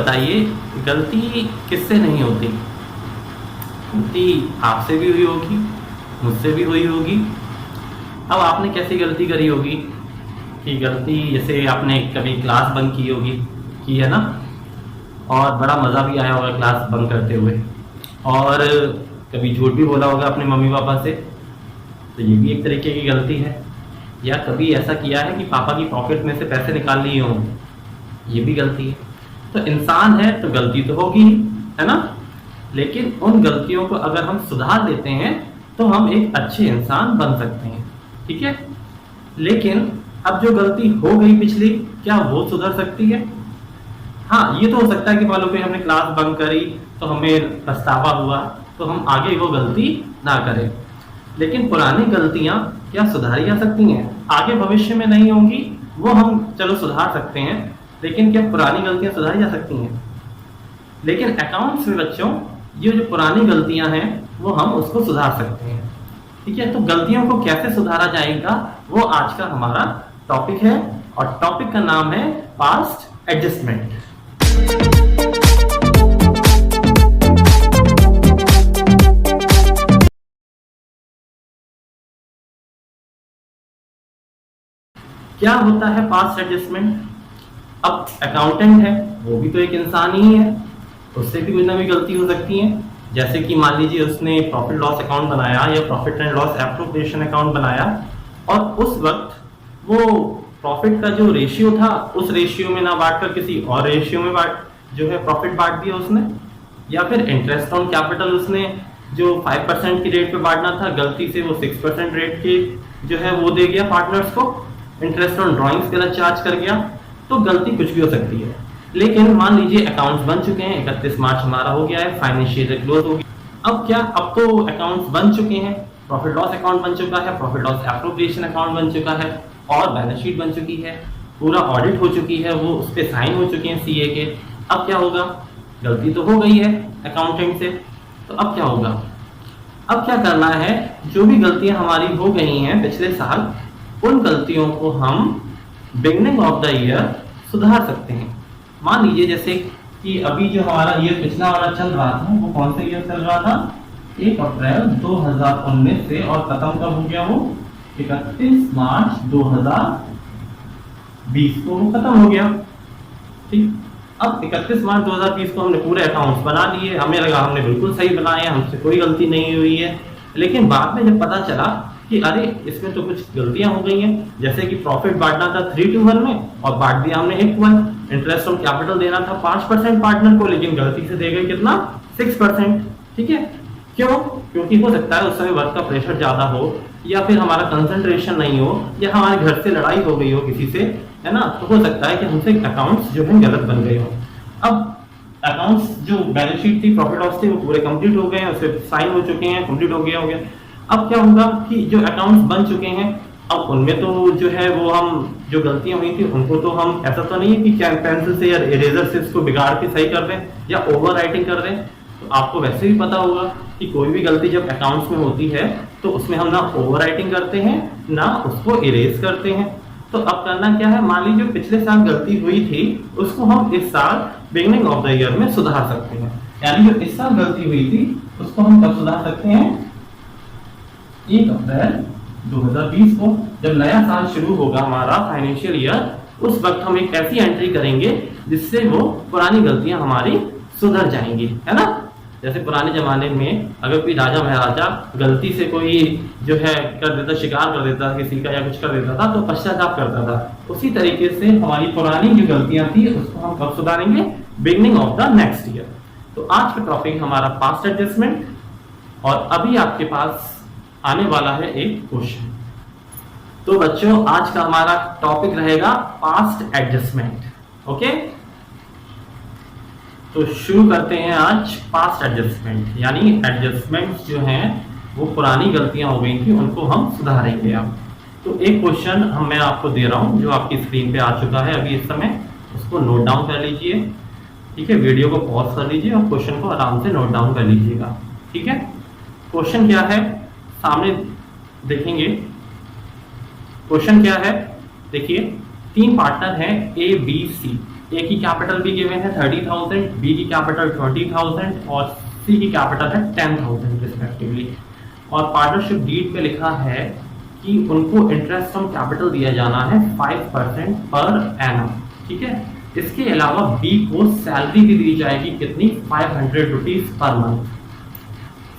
बताइए, गलती किससे नहीं होती? गलती आपसे भी हुई होगी, मुझसे भी हुई होगी। अब आपने कैसी गलती करी होगी कि गलती जैसे आपने कभी क्लास बंक की होगी, की है ना, और बड़ा मज़ा भी आया होगा क्लास बंक करते हुए, और कभी झूठ भी बोला होगा अपने मम्मी पापा से, तो ये भी एक तरीके की गलती है। या कभी ऐसा किया है कि पापा की पॉकेट में से पैसे निकाल लिए हों, ये भी गलती है। तो इंसान है तो गलती तो होगी ही, है ना। लेकिन उन गलतियों को अगर हम सुधार लेते हैं तो हम एक अच्छे इंसान बन सकते हैं, ठीक है। लेकिन अब जो गलती हो गई पिछली, क्या वो सुधर सकती है? हाँ, ये तो हो सकता है कि मान लो कि हमने क्लास बंक करी तो हमें पछतावा हुआ, तो हम आगे वो गलती ना करें। लेकिन पुरानी गलतियां क्या सुधारी जा सकती हैं? आगे भविष्य में नहीं होंगी, वो हम चलो सुधार सकते हैं, लेकिन क्या पुरानी गलतियां सुधारी जा सकती हैं? लेकिन अकाउंट्स में बच्चों, ये जो पुरानी गलतियां हैं वो हम उसको सुधार सकते हैं, ठीक है। तो गलतियों को कैसे सुधारा जाएगा, वो आज का हमारा टॉपिक है, और टॉपिक का नाम है पास्ट एडजस्टमेंट। क्या होता है पास्ट एडजस्टमेंट? अब अकाउंटेंट है, वो भी तो एक इंसान ही है, उससे भी कोई ना कोई गलती हो सकती है। जैसे कि मान लीजिए उसने प्रॉफिट लॉस अकाउंट बनाया या profit and loss appropriation account बनाया, और उस वक्त वो प्रॉफिट का जो रेशियो था उस रेशियो में ना बांटकर किसी और रेशियो में जो है प्रॉफिट बांट दिया उसने। या फिर इंटरेस्ट ऑन कैपिटल उसने जो 5% की रेट पे बांटना था, गलती से वो 6% रेट के जो है वो दे गया पार्टनर्स को, इंटरेस्ट ऑन ड्रॉइंग्स गलत चार्ज कर गया। तो गलती कुछ भी हो सकती है। लेकिन मान लीजिए अकाउंट्स बन चुके हैं, 31 मार्च हमारा हो गया है, फाइनेंशियल क्लोज हो गया। अब क्या, अब तो अकाउंट्स बन चुके हैं, प्रॉफिट लॉस अकाउंट बन चुका है, प्रॉफिट लॉस एप्रोप्रिएशन अकाउंट बन चुका है, और बैलेंस शीट बन चुकी है, पूरा ऑडिट हो चुकी है, वो उस पर साइन हो चुके हैं सीए के। अब क्या होगा? गलती तो हो गई है अकाउंटेंट से, तो अब क्या होगा? अब क्या करना है, जो भी गलतियां हमारी हो गई हैं पिछले साल, उन गलतियों को हम बिगनिंग ऑफ द ईयर सुधार सकते हैं। मान लीजिए जैसे कि अभी जो हमारा ईयर पिछला वाला चल रहा था, वो कौन सा ईयर चल रहा था? 1 अप्रैल 2019 से, और खत्म कब हो गया वो? 31 मार्च 2020 को वो खत्म हो गया, ठीक। अब 31 मार्च 2020 को हमने पूरे अकाउंट्स बना लिए, हमें लगा हमने बिल्कुल सही बनाए, हमसे कोई गलती नहीं हुई है। लेकिन बाद में जब पता चला कि अरे इसमें तो कुछ गलतियां हो गई हैं, जैसे कि प्रॉफिट बांटना था 3:1 में और बांट दिया हमने 1:1, इंटरेस्ट ऑन कैपिटल देना था 5% पार्टनर को, लेकिन गलती से दे गए कितना? 6%, ठीक है। क्यों? क्योंकि हो सकता है उस समय वर्क का प्रेशर ज्यादा हो, या फिर हमारा कंसंट्रेशन नहीं हो, या हमारे घर से लड़ाई हो गई हो किसी से, है ना। तो हो सकता है कि हमसे अकाउंट्स जो है गलत बन गए हो। अब अकाउंट्स जो बैलेंस शीट थी, प्रॉफिट लॉस थी, वो पूरे कंप्लीट हो गए हैं, उससे साइन हो चुके हैं, कंप्लीट हो गया। अब क्या होगा कि जो अकाउंट्स बन चुके हैं, अब उनमें तो जो है वो हम जो गलतियां हुई थी उनको तो हम, ऐसा तो नहीं है कि क्या पेंसिल से या इरेजर से इसको बिगाड़ के सही कर दें या ओवर राइटिंग कर दें। तो आपको वैसे भी पता होगा कि कोई भी गलती जब अकाउंट्स में होती है तो उसमें हम ना ओवर राइटिंग करते हैं ना उसको इरेज करते हैं। तो अब करना क्या है, मान लीजिए पिछले साल गलती हुई थी उसको हम इस साल बिगिनिंग ऑफ द ईयर में सुधार सकते हैं। यानी जो इस साल गलती हुई थी उसको हम कब सुधार सकते हैं? 1 अप्रैल 2020 को, जब नया साल शुरू होगा हमारा फाइनेंशियल ईयर, उस वक्त हम एक ऐसी एंट्री करेंगे जिससे वो पुरानी गलतियां हमारी सुधर जाएंगी, है ना। जैसे पुराने जमाने में अगर कोई राजा महाराजा गलती से कोई जो है कर देता, शिकार कर देता किसी का या कुछ कर देता था, तो पश्चाताप करता था। उसी तरीके से हमारी पुरानी जो गलतियां थी उसको हम कब सुधारेंगे? Beginning of the next year. तो आज का टॉपिक हमारा पास्ट एडजस्टमेंट, और अभी आपके पास आने वाला है एक क्वेश्चन। तो बच्चों आज का हमारा टॉपिक रहेगा पास्ट एडजस्टमेंट, ओके। तो शुरू करते हैं आज पास्ट एडजस्टमेंट, यानी एडजस्टमेंट्स जो हैं वो पुरानी गलतियां हो गई थी उनको हम सुधारेंगे अब। तो एक क्वेश्चन मैं आपको दे रहा हूं जो आपकी स्क्रीन पे आ चुका है अभी इस समय, उसको नोट डाउन कर लीजिए, ठीक है। वीडियो को पॉज कर लीजिए और क्वेश्चन को आराम से नोट डाउन कर लीजिएगा, ठीक है। क्वेश्चन क्या है सामने देखेंगे। क्वेश्चन क्या है देखिए, 3 पार्टनर हैं A B C, ए की कैपिटल भी गिवन है 30,000, बी की कैपिटल 20,000 और सी की कैपिटल है 10,000 रिस्पेक्टिवली। और पार्टनरशिप डीड पे लिखा है कि उनको इंटरेस्ट ऑन कैपिटल दिया जाना है 5% पर एनम, ठीक है। इसके अलावा बी को सैलरी भी दी जाएगी, कितनी, 500 रुपीज पर मंथ।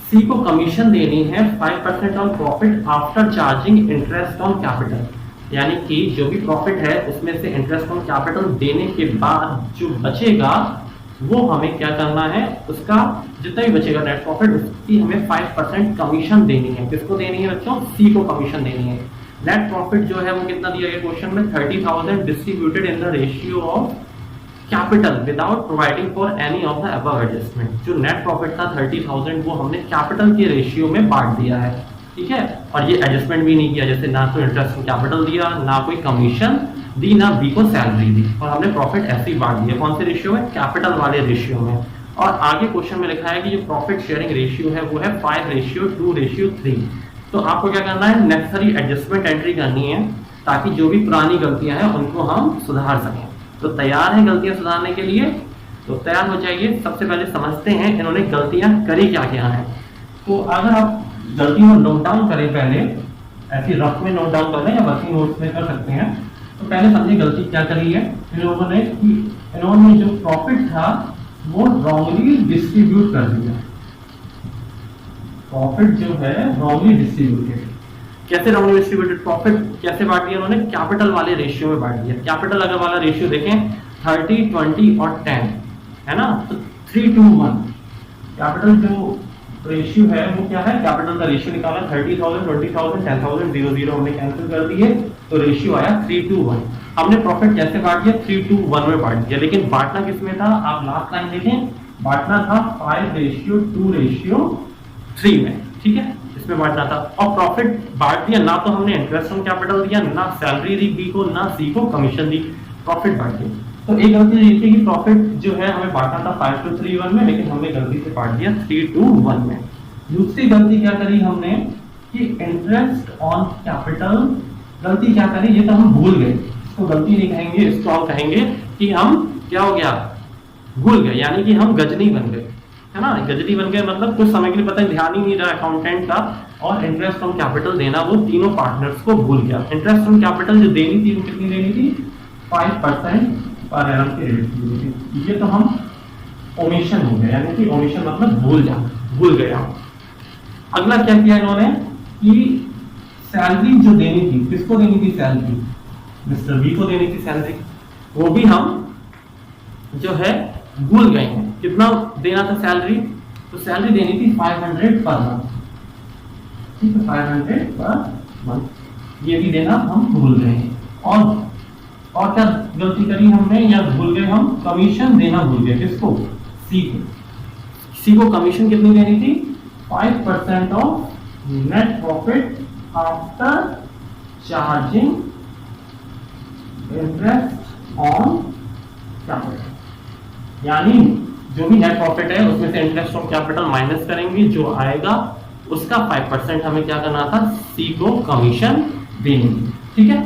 सी को कमीशन देनी है 5% on profit after charging interest on capital, यानी कि जो भी प्रॉफिट है उसमें से इंटरेस्ट ऑन कैपिटल देने के बाद जो बचेगा वो हमें क्या करना है, उसका जितना भी बचेगा नेट प्रॉफिट उसकी हमें 5% कमीशन देनी है। किसको देनी है बच्चों, सी को कमीशन देनी है। नेट प्रॉफिट जो है वो कितना दिया गया क्वेश्चन में, 30,000 distributed in the ratio of capital without providing for any of the above adjustment. जो नेट प्रॉफिट था 30,000 वो हमने कैपिटल के रेशियो में बांट दिया है, ठीक है। और ये एडजस्टमेंट भी नहीं किया, जैसे ना तो इंटरेस्ट ऑन कैपिटल दिया, ना कोई कमीशन दी, ना बी को सैलरी दी, और हमने प्रॉफिट ऐसे ही बांट दिया। कौन से रेशियो में, कैपिटल वाले रेशियो में। और आगे क्वेश्चन में लिखा है कि जो प्रॉफिट शेयरिंग रेशियो है वो है 5:2:3। तो आपको क्या करना है, नेसेसरी एडजस्टमेंट एंट्री करनी है ताकि जो भी पुरानी गलतियां हैं उनको हम सुधार सकें। तो तैयार है गलतियां सुधारने के लिए, तो तैयार हो जाइए। सबसे पहले समझते हैं इन्होंने गलतियां करी क्या क्या है। तो अगर आप गलतियों को नोट डाउन करें, पहले ऐसी रफ में नोट डाउन कर लें या वर्किंग नोट्स में कर सकते हैं। तो पहले समझिए गलती क्या करी है इन लोगों ने, कि इन्होंने जो प्रॉफिट था वो रॉन्गली डिस्ट्रीब्यूट कर दिया। प्रॉफिट जो है रॉन्गली डिस्ट्रीब्यूटेड। कैसे रॉन्गली डिस्ट्रीब्यूटेड प्रॉफिट कैसे बांट दिया उन्होंने, कैपिटल वाले रेशियो में बांट दिया। कैपिटल अगर वाला रेशियो देखें 30, 20 और 10 है ना, तो 3:1 कैपिटल जो रेशियो है वो क्या है, कैपिटल का रेशियो निकाला 30,000, 20,000, 10,000, 0 हमने कैंसिल कर दिए, तो रेशियो आया 3:1। हमने प्रॉफिट कैसे बांट दिया, 3:1 में बांट दिया। लेकिन बांटना किसमें था, आप लास्ट लाइन देखें, बांटना था 5:2:3 में, ठीक है, इसमें बांटना था। और प्रॉफिट बांट दिया, ना तो हमने इंटरेस्ट ऑन कैपिटल दिया, ना सैलरी दी बी को, ना सी को कमीशन दी, प्रॉफिट बांट दिया। तो एक गलती ये थी कि प्रॉफिट जो है हमें बांटना था 5:3:1 में, लेकिन हमने गलती से बांट दिया 3:1 में। दूसरी गलती क्या करी हमने कि इंटरेस्ट ऑन कैपिटल, गलती क्या करी, ये तो हम भूल गए, इसको गलती नहीं कहेंगे, इसको हम कहेंगे कि हम क्या हो गया, भूल गए, यानी कि हम गजनी बन गए, है ना। गजनी बन गए मतलब कुछ समय के लिए पता है ध्यान ही नहीं रहा अकाउंटेंट का, और इंटरेस्ट ऑन कैपिटल देना वो तीनों पार्टनर्स को भूल गया। इंटरेस्ट ऑन कैपिटल जो देनी थी वो कितनी देनी थी, 5% पर एनम की रेट थी। ये तो हम ओमिशन हो गया, यानी कि ओमिशन मतलब भूल गया। अगला क्या किया इन्होंने कि सैलरी जो देनी थी, किसको देनी थी सैलरी, मिस्टर बी को देनी थी सैलरी, वो भी हम जो है भूल गए हैं। कितना देना था सैलरी, तो सैलरी देनी थी 500 पर मंथ, ठीक है, 500 पर मंथ, ये भी देना हम भूल गए हैं। और क्या गलती करी हमने, या भूल गए हम, कमीशन देना भूल गए, किसको, सी को। सी को कमीशन कितनी देनी थी, 5% of net profit after charging interest on capital, यानी जो भी नेट प्रॉफिट है उसमें से इंटरेस्ट ऑन कैपिटल माइनस करेंगे, जो आएगा उसका 5% हमें क्या करना था, सी को कमीशन देनी थी, ठीक है।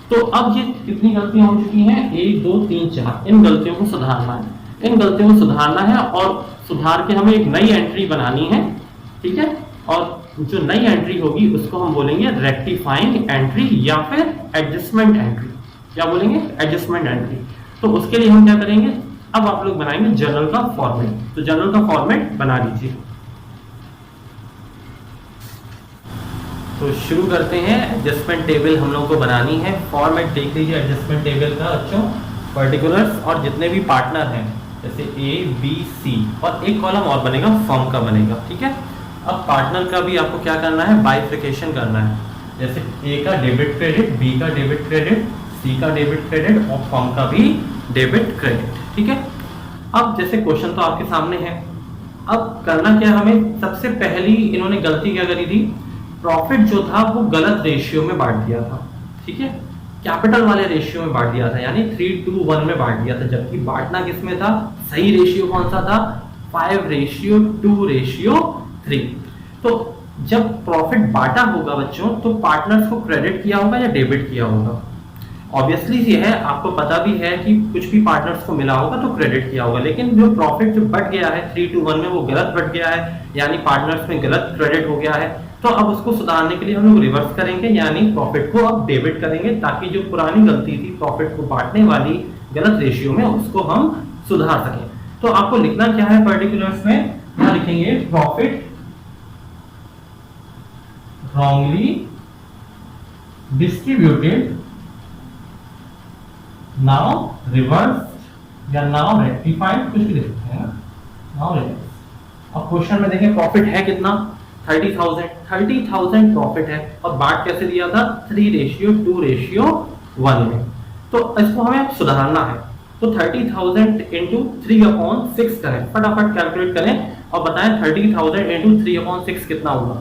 तो अब ये कितनी गलतियां हो चुकी हैं, 1, 2, 3, 4, इन गलतियों को सुधारना है, इन गलतियों को सुधारना है, और सुधार के हमें एक नई एंट्री बनानी है, ठीक है। और जो नई एंट्री होगी उसको हम बोलेंगे रेक्टिफाइंग एंट्री या फिर एडजस्टमेंट एंट्री। क्या बोलेंगे, एडजस्टमेंट एंट्री। तो उसके लिए हम क्या करेंगे, अब आप लोग बनाएंगे जर्नल का फॉर्मेट। तो जर्नल का फॉर्मेट बना लीजिए। तो शुरू करते हैं। एडजस्टमेंट टेबल हम लोग को बनानी है। फॉर्मेट देख लीजिए एडजस्टमेंट टेबल का बच्चों, पर्टिकुलर्स और जितने भी पार्टनर हैं जैसे ए बी सी, और एक कॉलम और बनेगा फर्म का बनेगा, ठीक है। अब पार्टनर का भी आपको क्या करना है, बाइफिकेशन करना है। जैसे ए का डेबिट क्रेडिट, बी का डेबिट क्रेडिट, सी का डेबिट क्रेडिट और फर्म का भी डेबिट क्रेडिट, ठीक है। अब जैसे क्वेश्चन तो आपके सामने है, अब करना क्या हमें, सबसे पहली इन्होंने गलती क्या करी थी, प्रॉफिट जो था वो गलत रेशियो में बांट दिया था, ठीक है, कैपिटल वाले रेशियो में बांट दिया था, यानी 3:1 में बांट दिया था, जबकि बांटना किसमें था, सही रेशियो कौन सा था, 5:2:3। तो जब प्रॉफिट बांटा होगा बच्चों तो पार्टनर्स को क्रेडिट किया होगा या डेबिट किया होगा, ऑब्वियसली ये है, आपको पता भी है कि कुछ भी पार्टनर्स को मिला होगा तो क्रेडिट किया होगा, लेकिन जो प्रॉफिट जो बढ़ गया है 3-1 में वो गलत बढ़ गया है, यानी पार्टनर्स में गलत क्रेडिट हो गया है। तो अब उसको सुधारने के लिए हम लोग रिवर्स करेंगे, यानी प्रॉफिट को अब डेबिट करेंगे, ताकि जो पुरानी गलती थी प्रॉफिट को बांटने वाली गलत रेशियो में, उसको हम सुधार सकें। तो आपको लिखना क्या है पर्टिकुलर्स में, यहाँ लिखेंगे profit wrongly distributed, now reversed या now rectified, कुछ भी लिख सकते हैं ना, now reversed। अब क्वेश्चन में देखें प्रॉफिट है कितना, 30,000 प्रॉफिट है, और बांट कैसे दिया था, 3:2:1 में। तो इसको हमें अब सुधारना है, तो 30,000 इंटू 3/6 करें, फटाफट कैलकुलेट करें और बताएं 30,000 इंटू 3/6 कितना होगा।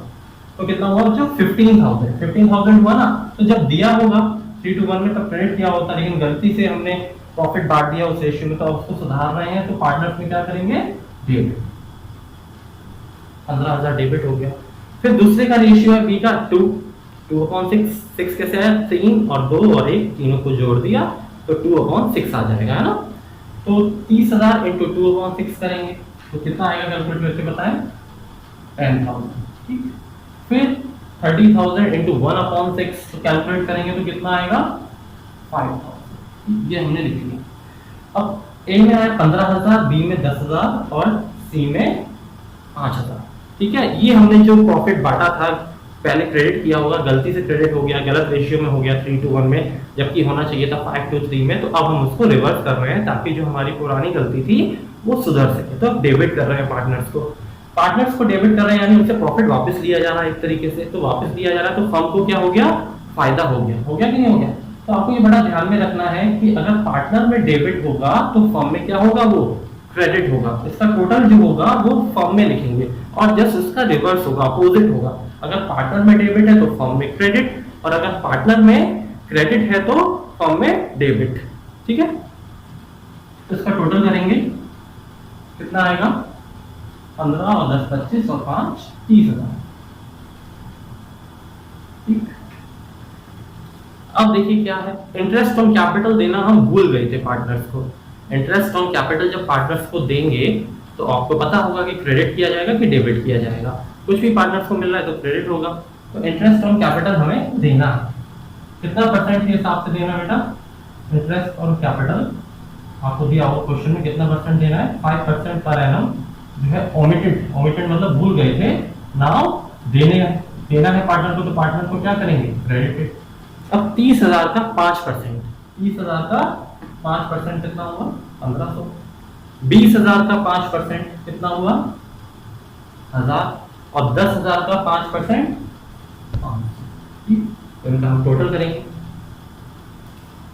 तो कितना हुआ बच्चों, 15,000 हुआ ना। तो जब दिया होगा 3:1 में तब क्रेडिट किया होता, लेकिन गलती से हमने प्रॉफिट बांट दिया उस रेशियो में, तो अब उसको सुधार रहे हैं, तो पार्टनर्स में क्या करेंगे, डेबिट, 15,000 डेबिट हो गया। फिर दूसरे का रेशियो है बी का 2/6, 6 कैसे आया, 3 और 2 और 1 तीनों को जोड़ दिया तो 2/6 आ जाएगा, है ना। तो 30,000 इंटू 2/6 करेंगे तो कितना आएगा, कैलकुलेट करके बताएं, 10,000। ठीक, फिर 30,000 इंटू 1/6 तो कैलकुलेट करेंगे तो कितना आएगा, 5,000। ये हमने लिख लिया। अब ए में आया 15,000, बी में 10,000 और सी में 5,000। ठीक है, ये हमने जो प्रॉफिट बांटा था, पहले क्रेडिट किया होगा, गलती से क्रेडिट हो गया, गलत रेशियो में हो गया 3:1 में, जबकि होना चाहिए था 5:3 में। तो अब हम उसको रिवर्स कर रहे हैं ताकि जो हमारी पुरानी गलती थी वो सुधर सके। तो अब डेबिट कर रहे हैं पार्टनर्स को डेबिट कर रहे हैं, यानी उनसे प्रॉफिट वापस लिया जा रहा है एक तरीके से। तो वापस लिया जा रहा है तो फर्म को क्या हो गया, फायदा हो गया कि नहीं हो गया। तो आपको ये बड़ा ध्यान में रखना है कि अगर पार्टनर में डेबिट होगा तो फर्म में क्या होगा, वो क्रेडिट होगा। इसका टोटल जो होगा वो फर्म में लिखेंगे, और जस्ट इसका रिवर्स होगा, अपोजिट होगा। अगर पार्टनर में डेबिट है तो फर्म में क्रेडिट, और अगर पार्टनर में क्रेडिट है तो फर्म में डेबिट। ठीक है, तो इसका टोटल करेंगे, कितना आएगा, 15 और 10 25 और 5 30,000। ठीक, अब देखिए क्या है, इंटरेस्ट ऑन कैपिटल देना हम भूल गए थे पार्टनर्स को। इंटरेस्ट ऑन कैपिटल जब पार्टनर्स को देंगे तो आपको पता होगा कि क्रेडिट किया जाएगा कि डेबिट किया जाएगा। कुछ भी पार्टनर्स को मिल रहा है तो क्रेडिट होगा। तो इंटरेस्ट ऑन कैपिटल हमें देना है, कितना परसेंट के हिसाब से देना बेटा, इंटरेस्ट ऑन कैपिटल आपको दिया होगा क्वेश्चन में, कितना परसेंट देना है, 5% पर एनम, जो है ओमिटेड मतलब भूल गए थे, नाउ देना है पार्टनर को। तो पार्टनर को क्या करेंगे, क्रेडिट। अब 30,000 का 5%, 30,000 का 5% कितना हुआ, 1500। 20,000 का 5% कितना हुआ, 1000, और 10,000 का 5% 500। ठीक, तो इनका हम टोटल करेंगे,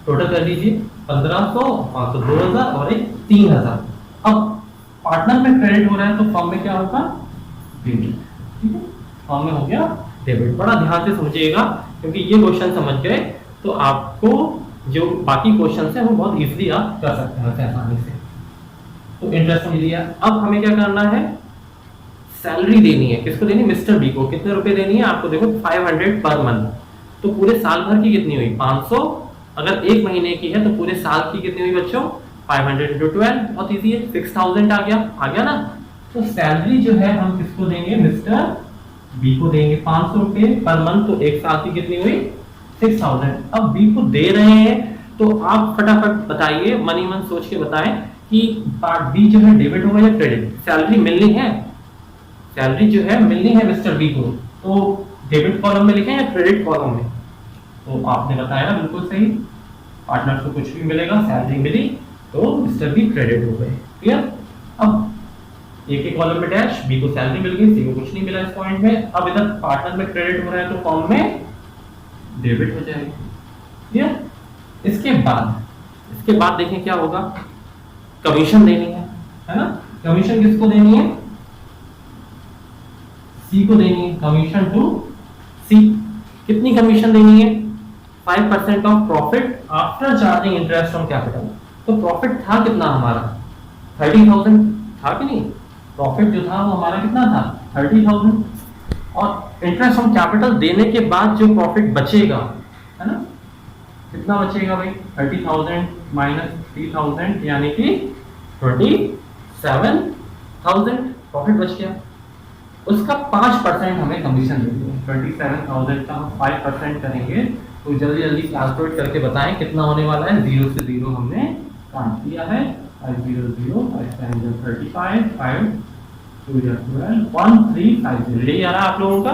टोटल कर लीजिए, 1500, 500, 2000 और एक 3000। अब पार्टनर में क्रेडिट हो रहा है तो फर्म में क्या होगा, डेबिट। ठीक है, फर्म में हो गया डेबिट। बड़ा ध्यान से समझिएगा, क्योंकि ये क्वेश्चन समझ गए तो आपको जो बाकी क्वेश्चन है वो बहुत इजीली आप कर सकते हैं आसानी से। तो इंटरेस्ट मिल लिया। अब हमें क्या करना है, सैलरी देनी है। किसको देनी है, मिस्टर बी को। कितने रुपए देनी है आपको, देखो 500 पर मंथ। तो पूरे साल भर की कितनी हुई, 500। अगर एक महीने की है तो पूरे साल की कितनी हुई बच्चों, 500 × 12, बहुत इजी है, 6000 आ गया ना। तो सैलरी जो है हम किसको देंगे, मिस्टर बी को देंगे 500 रुपए पर मंथ। तो एक साल की कितनी हुई, 6000। अब बी को दे रहे हैं तो आप फटाफट बताइए, मनी मन सोच के बताएं कि पार्ट बी जो है डेबिट होगा या क्रेडिट। सैलरी मिलनी है, सैलरी जो है मिलनी है मिस्टर बी को, तो डेबिट कॉलम में लिखें या क्रेडिट कॉलम में। तो आपने बताया ना बिल्कुल सही, पार्टनर को कुछ भी मिलेगा, सैलरी मिली तो मिस्टर बी क्रेडिट हो गए। क्लियर। अब ए के कॉलम में डैश, बी को सैलरी मिल गई, सी को कुछ नहीं मिला इस पॉइंट में। अब इधर पार्टनर में क्रेडिट हो रहा है तो फॉर्म में डेबिट हो जाएगी। क्लियर। इसके बाद देखें क्या होगा, कमीशन देनी है ना। कमीशन किसको देनी है, सी को देनी है, कमीशन टू सी। कितनी कमीशन देनी है, 5% of profit after charging interest on capital. तो प्रॉफिट था कितना हमारा, 30,000 था कि नहीं। प्रॉफिट जो था वो हमारा कितना था, 30,000। और इंटरेस्ट ऑन कैपिटल देने के बाद जो प्रॉफिट बचेगा, है ना, कितना बचेगा भाई, 30,000 माइनस 3,000 यानी कि 27,000 प्रॉफिट बच गया। उसका 5% हमें कमीशन देंगे। 27,000 का हम 5% करेंगे तो जल्दी जल्दी कैलकुलेट करके बताएं कितना होने वाला है। 0 से 0 हमने काट दिया है, 500 5 times 35 5 2 12 1350, यही आ रहा है आप लोगों का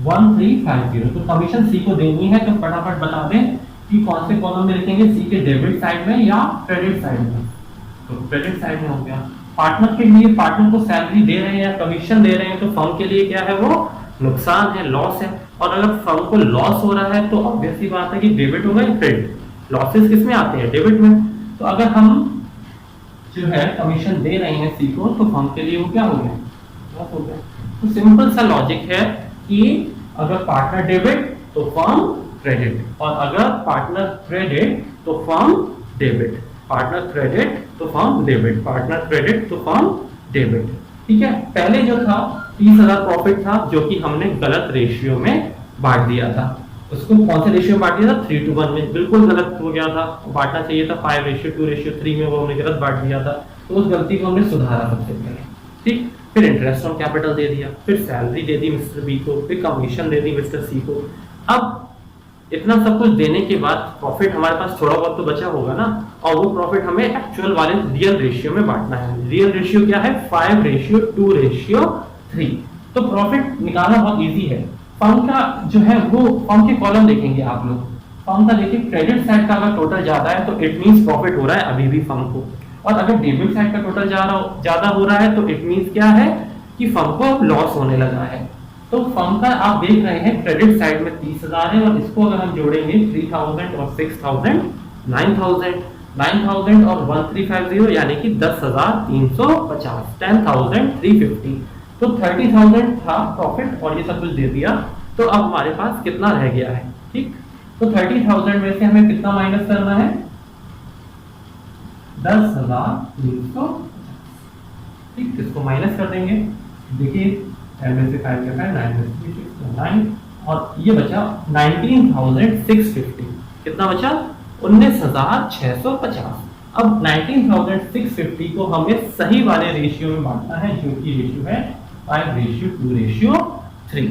1350। तो कमीशन सी को देनी है तो फटाफट बता दें कि कौन से कॉलम में लिखेंगे, सी के डेबिट साइड में या क्रेडिट साइड में। तो क्रेडिट साइड में हो गया। पार्टनर के लिए, पार्टनर को सैलरी दे रहे हैं या कमीशन दे रहे हैं तो फर्म के लिए क्या है, वो नुकसान है, लॉस है। और अगर फर्म को लॉस हो रहा है तो ऑब्वियस सी बात है कि डेबिट होगा या क्रेडिट। लॉसेस किस में आते हैं, डेबिट में। तो अगर हम जो है कमीशन दे रहे हैं सी को तो फर्म के लिए वो क्या हो गया, लॉस हो गया। तो सिंपल सा लॉजिक है कि अगर पार्टनर डेबिट तो फर्म क्रेडिट, और अगर पार्टनर क्रेडिट तो फर्म डेबिट, पार्टनर क्रेडिट तो फर्म डेबिट, पार्टनर क्रेडिट तो फर्म डेबिट। ठीक है। पहले जो था 30,000 प्रॉफिट था जो कि हमने गलत रेशियो में बांट दिया था। उसको कौन से रेशियो में बांट दिया था, 3:1 में, बिल्कुल गलत हो गया था। बांटना चाहिए था 5:2:3 में, वो हमने गलत बांट दिया था। तो उस गलती को हमने सुधारा सबसे पहले। ठीक। फिर इंटरेस्ट ऑन कैपिटल दे दिया, फिर सैलरी दे दी मिस्टर बी को, फिर कमीशन दे दी मिस्टर सी को। अब इतना सब कुछ देने के बाद प्रॉफिट हमारे पास थोड़ा बहुत तो बचा होगा ना, और वो प्रॉफिट हमें एक्चुअल वाले रियल रेशियो में बांटना है। रियल रेशियो क्या है, 5:2:3। तो प्रॉफिट निकालना बहुत इजी है। फर्म का जो है वो फर्म के कॉलम देखेंगे आप लोग। फर्म का देखिए क्रेडिट साइड का अगर टोटल ज्यादा है तो इट मींस प्रॉफिट हो रहा है अभी भी फर्म को, और अगर डेबिट साइड का टोटल ज्यादा हो रहा है तो इट मींस क्या है कि फर्म को लॉस होने लगा है। तो फर्म का आप देख रहे हैं क्रेडिट साइड में 30,000 है, और इसको अगर हम जोड़ेंगे 3,000 और 6,000 9,000 और 1350 यानी कि 10,350, 10,350। तो 30,000 था प्रॉफिट और ये सब कुछ दे दिया। तो अब हमारे पास कितना रह गया है, ठीक। तो 30,000 में से हमें कितना माइनस करना है, 10,350। ठीक, इसको माइनस कर देंगे। देखिए 10 में से 5 गया 9 में से 9, और ये बचा 19,650। कितना बचा, 19,650। अब 19,650 को हमें सही वाले रेशियो में बांटना है जो कि रेशियो है 5:2:3।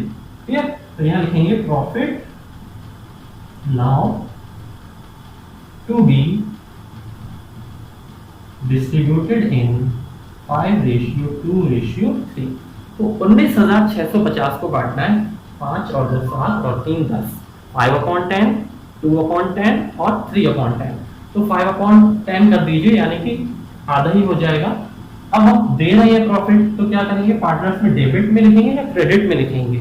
ठीक है। तो यहाँ लिखेंगे profit now to be distributed in 5:2:3। तो 19,650 को बांटना है 5 और 10 7 और 3 10, 5/10, 2/10 और 3/10। तो 5/10 कर दीजिए यानी कि आधा ही हो जाएगा। अब हम दे रहे हैं प्रॉफिट तो क्या करेंगे, पार्टनर्स में डेबिट में लिखेंगे या क्रेडिट में लिखेंगे,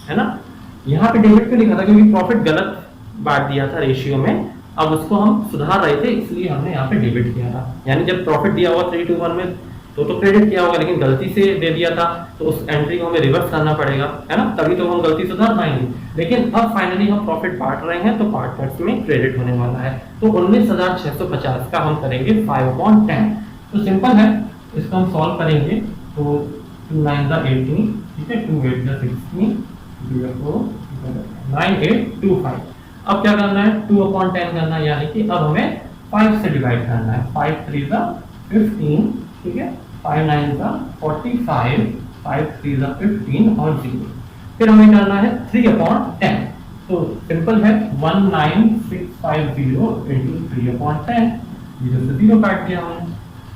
है ना। यहाँ पे डेबिट पे लिखा था क्योंकि प्रॉफिट गलत बांट दिया था रेशियो में। अब उसको हम सुधार रहे थे इसलिए हमने यहाँ पे डेबिट किया था। यानी जब प्रॉफिट दिया हुआ 3:1 में तो क्रेडिट किया होगा, लेकिन गलती से दे दिया था तो उस एंट्री को हमें रिवर्स करना पड़ेगा, है ना, तभी तो हम गलती सुधार पाएंगे। लेकिन अब फाइनली हम प्रॉफिट बांट रहे हैं तो पार्टनर्स में क्रेडिट होने वाला है। तो 19,650 का हम करेंगे 5/10। तो सिंपल है, इसको हम सॉल्व करेंगे तो 2 9 18, ठीक है, 2 8 16, 9825। अब क्या करना है, 2/10 करना है, यानी कि अब हमें 5 से डिवाइड करना है। 5 3 15, ठीक है, 5 9 45, 5 3 15 और 0। फिर हमें करना है 3/10। तो सिंपल है 19,650 into 3/10, 0 से 0 काट दिया हमने।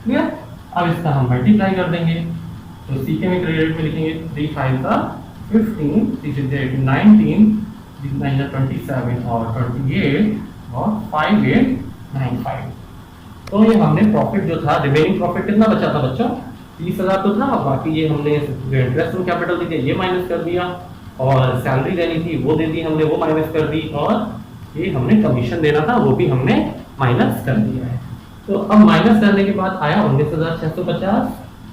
क्लियर। अब इसका हम मल्टीप्लाई कर देंगे तो सी के में क्रेडिट में लिखेंगे 3 5 15, 3 6 18 19, 3 9 27 और 28 और 5895। तो ये हमने प्रॉफिट जो था, रिमेनिंग प्रॉफिट कितना बचा था बच्चों, 30,000 तो था, बाकी ये हमने इंटरेस्ट ऑन कैपिटल दी थी ये माइनस कर दिया, और सैलरी देनी थी वो दे दी हमने, वो माइनस कर दी, और ये हमने कमीशन देना था वो भी हमने माइनस कर दिया है। तो अब माइनस करने के बाद आया 19,650,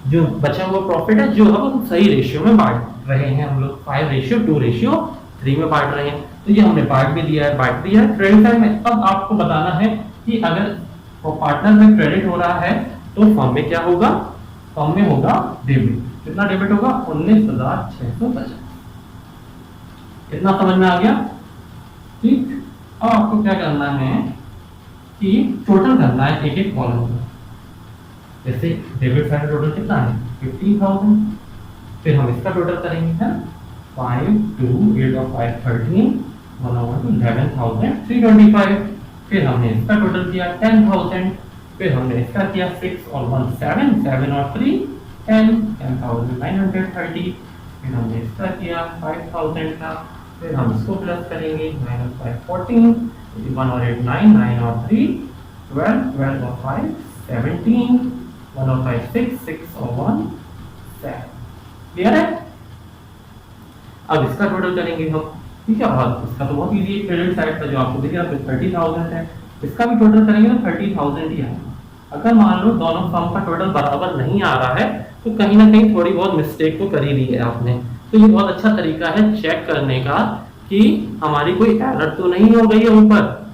जो बचा हुआ प्रॉफिट है जो अब हम सही रेशियो में बांट रहे हैं। हम लोग 5:2:3 में बांट रहे हैं। तो ये हमने बांट भी दिया है, बांट दिया है क्रेडिट साइड में। अब आपको बताना है कि अगर पार्टनर में क्रेडिट हो रहा है तो फर्म में क्या होगा, फर्म में होगा डेबिट। कितना डेबिट होगा, 19,650। इतना समझ में आ गया, ठीक। अब आपको क्या करना है कि टोटल करना है एक एक कॉलम का। जैसे डेबिट साइड टोटल कितना है 15,000, फिर हम इसका टोटल करेंगे है 5 2 8 और 5 13 1 over 11,325। फिर हमने इसका टोटल किया 10,000, फिर हमने इसका किया 6 और 1 7 7 और 3 10 10,930। फिर हमने इसका किया 5,000 का, फिर हम इसको प्लस करेंगे 9 और 5 14 1 और 8 9 9 और 3 12 12 और 5 17 1 और 5 6 6 और 1 7। क्लियर है? अब इसका टोटल करेंगे हम, ठीक है। और इसका तो बहुत इजी है, क्रेडिट साइड का जो आपको दिख रहा है 30,000 है, इसका भी टोटल करेंगे तो 30,000 ही आएगा। अगर मान लो दोनों फर्म का टोटल बराबर नहीं आ रहा है तो कहीं ना कहीं थोड़ी बहुत मिस्टेक तो कर ही दी है आपने। तो ये बहुत अच्छा तरीका है चेक करने का कि हमारी कोई एरर तो नहीं हो गई है ऊपर,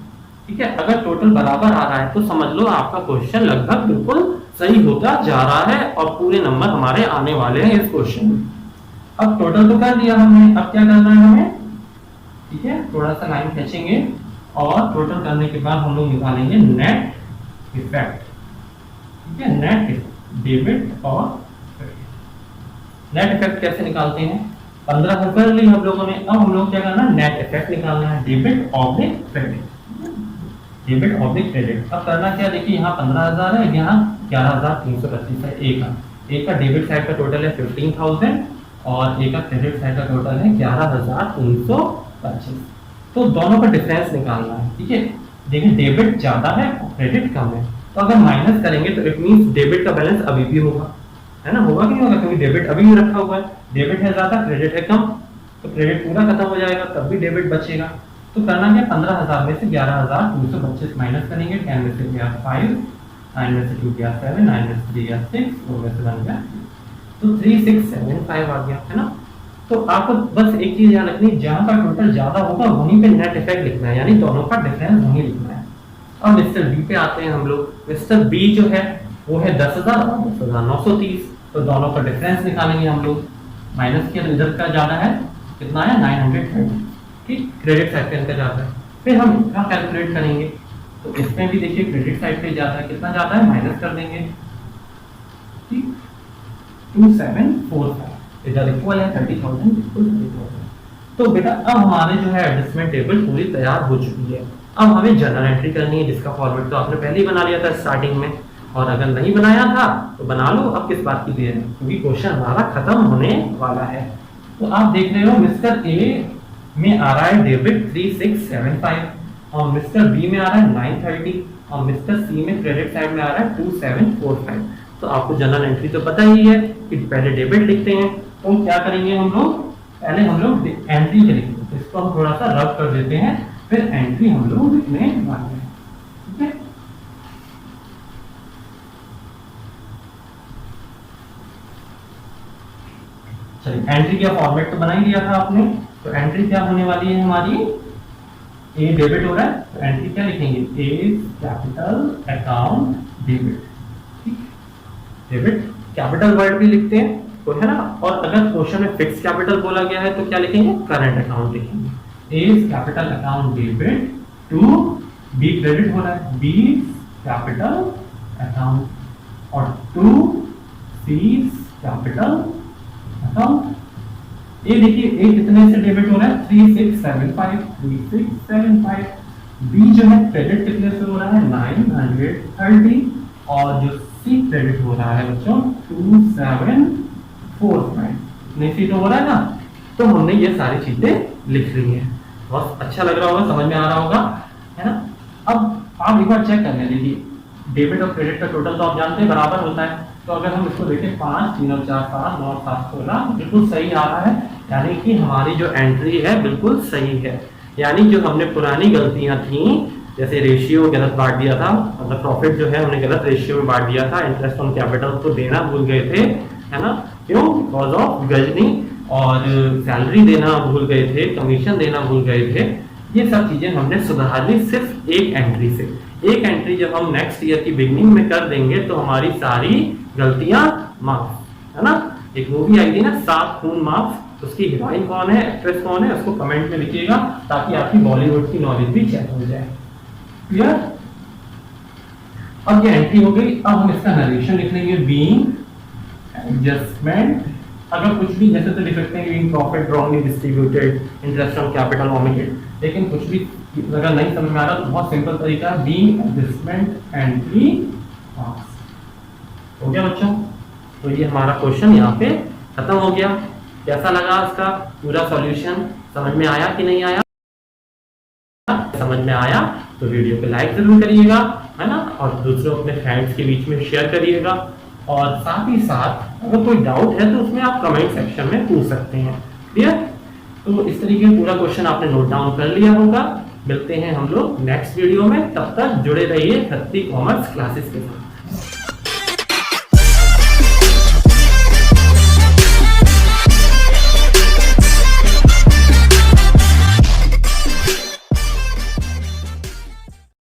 ठीक है। अगर टोटल बराबर आ रहा है तो समझ लो आपका क्वेश्चन लगभग बिल्कुल सही होता जा रहा है और पूरे नंबर हमारे आने वाले हैं इस क्वेश्चन में। अब टोटल तो कर दिया हमने, अब क्या करना है हमें, ठीक है, थोड़ा सा लाइन खींचेंगे और टोटल करने के बाद हम लोग निकालेंगे नेट इफेक्ट, ठीक है। नेट डेबिट और नेट इफेक्ट कैसे निकालते हैं, 15 कर ली हम लोगों ने। अब हम लोग क्या करना है, नेट इफेक्ट निकालना है, debit oblique credit, debit oblique credit. अब करना क्या, देखिए यहाँ 15,000 है, यहाँ 11,325 है। एक का डेबिट साइड का टोटल है 15,000 और एक का क्रेडिट साइड का टोटल है 11,325। तो दोनों का डिफरेंस निकालना है, ठीक है। देखिए डेबिट ज्यादा है और क्रेडिट कम है, तो अगर माइनस करेंगे तो इट मींस डेबिट का बैलेंस अभी भी होगा, है ना, होगा कि नहीं होगा, क्योंकि डेबिट अभी भी रखा हुआ है। डेबिट है ज्यादा, क्रेडिट है कम, तो क्रेडिट पूरा खत्म हो जाएगा, तब भी डेबिट बचेगा। तो करना क्या, 15,000 में से 11,225 माइनस करेंगे, 10 में से गया 5, 9 में से 2 गया 7, 9 में से 3 गया 6, 4 में से 1 गया, तो 3675 आ गया, है ना। तो आपको बस एक चीज याद रखनी, जहां का टोटल ज्यादा होगा वहीं पे नेट इफेक्ट लिखना है, यानी दोनों का डिफरेंस वहीं लिखना है। अब मिस्टर बी पे आते हैं हम लोग। मिस्टर बी जो है वो है 10,000 और 10,930, तो दोनों का डिफरेंस निकालेंगे हम लोग। माइनस के रिजल्ट का ज्यादा है, कितना है 930, ठीक, क्रेडिट साइड पे इनका ज्यादा है। फिर हम इसका कैलकुलेट करेंगे, तो इसमें भी देखिए क्रेडिट साइड पे ज्यादा है, कितना ज्यादा है, माइनस कर देंगे, ठीक, 2745 इधर इक्वल है 30,000 बिल्कुल 30,000। तो बेटा अब हमारे जो है एडजस्टमेंट टेबल पूरी तैयार हो चुकी है। अब हमें जर्नल एंट्री करनी है, जिसका फॉर्मेट तो आपने पहले ही बना लिया था स्टार्टिंग में, और अगर नहीं बनाया था तो बना लो, अब किस बात की देर है, क्योंकि क्वेश्चन हमारा खत्म होने वाला है। तो आप देख रहे हो मिस्टर ए में आ रहा है डेबिट 3675 और मिस्टर बी में आ रहा है 930 और मिस्टर सी में क्रेडिट साइड में आ रहा है 2745। तो आपको जनरल एंट्री तो पता ही है कि पहले डेबिट लिखते हैं, तो क्या करेंगे हम लोग, पहले हम लोग एंट्री लिखेंगे, तो इसको हम थोड़ा सा रब कर देते हैं, फिर एंट्री हम लोग लिखने वाले हैं, ठीक है। चलिए एंट्री का फॉर्मेट तो बना ही लिया था आपने, तो एंट्री क्या होने वाली है हमारी, ए डेबिट हो रहा है तो एंट्री क्या लिखेंगे, ए कैपिटल अकाउंट डेबिट, ठीक, डेबिट कैपिटल वर्ड भी लिखते हैं तो, है ना। और अगर क्वेश्चन में फिक्स कैपिटल बोला गया है तो क्या लिखेंगे, करंट अकाउंट लिखेंगे, A capital account debit to B credit हो रहा है, बी कैपिटल अकाउंट और टू सी कैपिटल अकाउंट। ये देखिए ए कितने से डेबिट हो रहा है 3675, बी जो है क्रेडिट कितने से हो रहा है 930 और जो सी क्रेडिट हो रहा है बच्चों 2745, इतने सी तो हो रहा है ना। तो हमने ये सारी चीजें लिख ली हैं, बहुत अच्छा लग रहा होगा, समझ में आ रहा होगा, है ना। अब आप एक बार चेक करने देखिए, डेबिट और क्रेडिट का टोटल तो आप जानते हैं बराबर होता है, तो अगर हम इसको देखें 5 3 और 4 7 9 7 16 बिल्कुल सही आ रहा है, यानी कि हमारी जो एंट्री है बिल्कुल सही है। यानी जो हमने पुरानी गलतियां थी, जैसे रेशियो गलत बांट दिया था, मतलब प्रॉफिट जो है हमने गलत रेशियो में बांट दिया था, इंटरेस्ट ऑन कैपिटल तो देना भूल गए थे, है ना, क्यों, बिकॉज ऑफ गजनी, और सैलरी देना भूल गए थे, कमीशन देना भूल गए थे, ये सब चीजें हमने सुधार ली सिर्फ एक एंट्री से। एक एंट्री जब हम नेक्स्ट ईयर की बिगनिंग में कर देंगे तो हमारी सारी गलतियां माफ, है ना। एक मूवी आई थी ना, सात खून माफ, उसकी हीरोइन कौन है, एक्ट्रेस कौन है, उसको कमेंट में लिखिएगा ताकि आपकी बॉलीवुड की नॉलेज भी चेक हो जाए। क्लियर? अब ये एंट्री हो गई। अब हम इसका नरेशन लिख लेंगे, बीइंग एडजस्टमेंट। अगर कुछ भी जैसे तो लिख सकते हैं being profit wrongly distributed, interest on capital omitted, लेकिन कुछ भी अगर नहीं समझ में आ रहा तो बहुत सिंपल तरीका है, बीइंग एडजस्टमेंट एंट्री पास। हो गया बच्चों? तो ये हमारा क्वेश्चन यहाँ पे खत्म हो गया। कैसा लगा इसका पूरा सॉल्यूशन? समझ में आया कि नहीं आया? समझ में आया तो वीडियो को लाइक जरूर करिएगा, है ना, और दूसरों अपने फ्रेंड्स के बीच में शेयर करिएगा। और साथ ही साथ अगर कोई डाउट है तो उसमें आप कमेंट सेक्शन में पूछ सकते हैं। क्लियर? तो इस तरीके का पूरा क्वेश्चन आपने नोट डाउन कर लिया होगा। मिलते हैं हम लोग नेक्स्ट वीडियो में, तब तक जुड़े रहिए खत्ती कॉमर्स क्लासेस के साथ।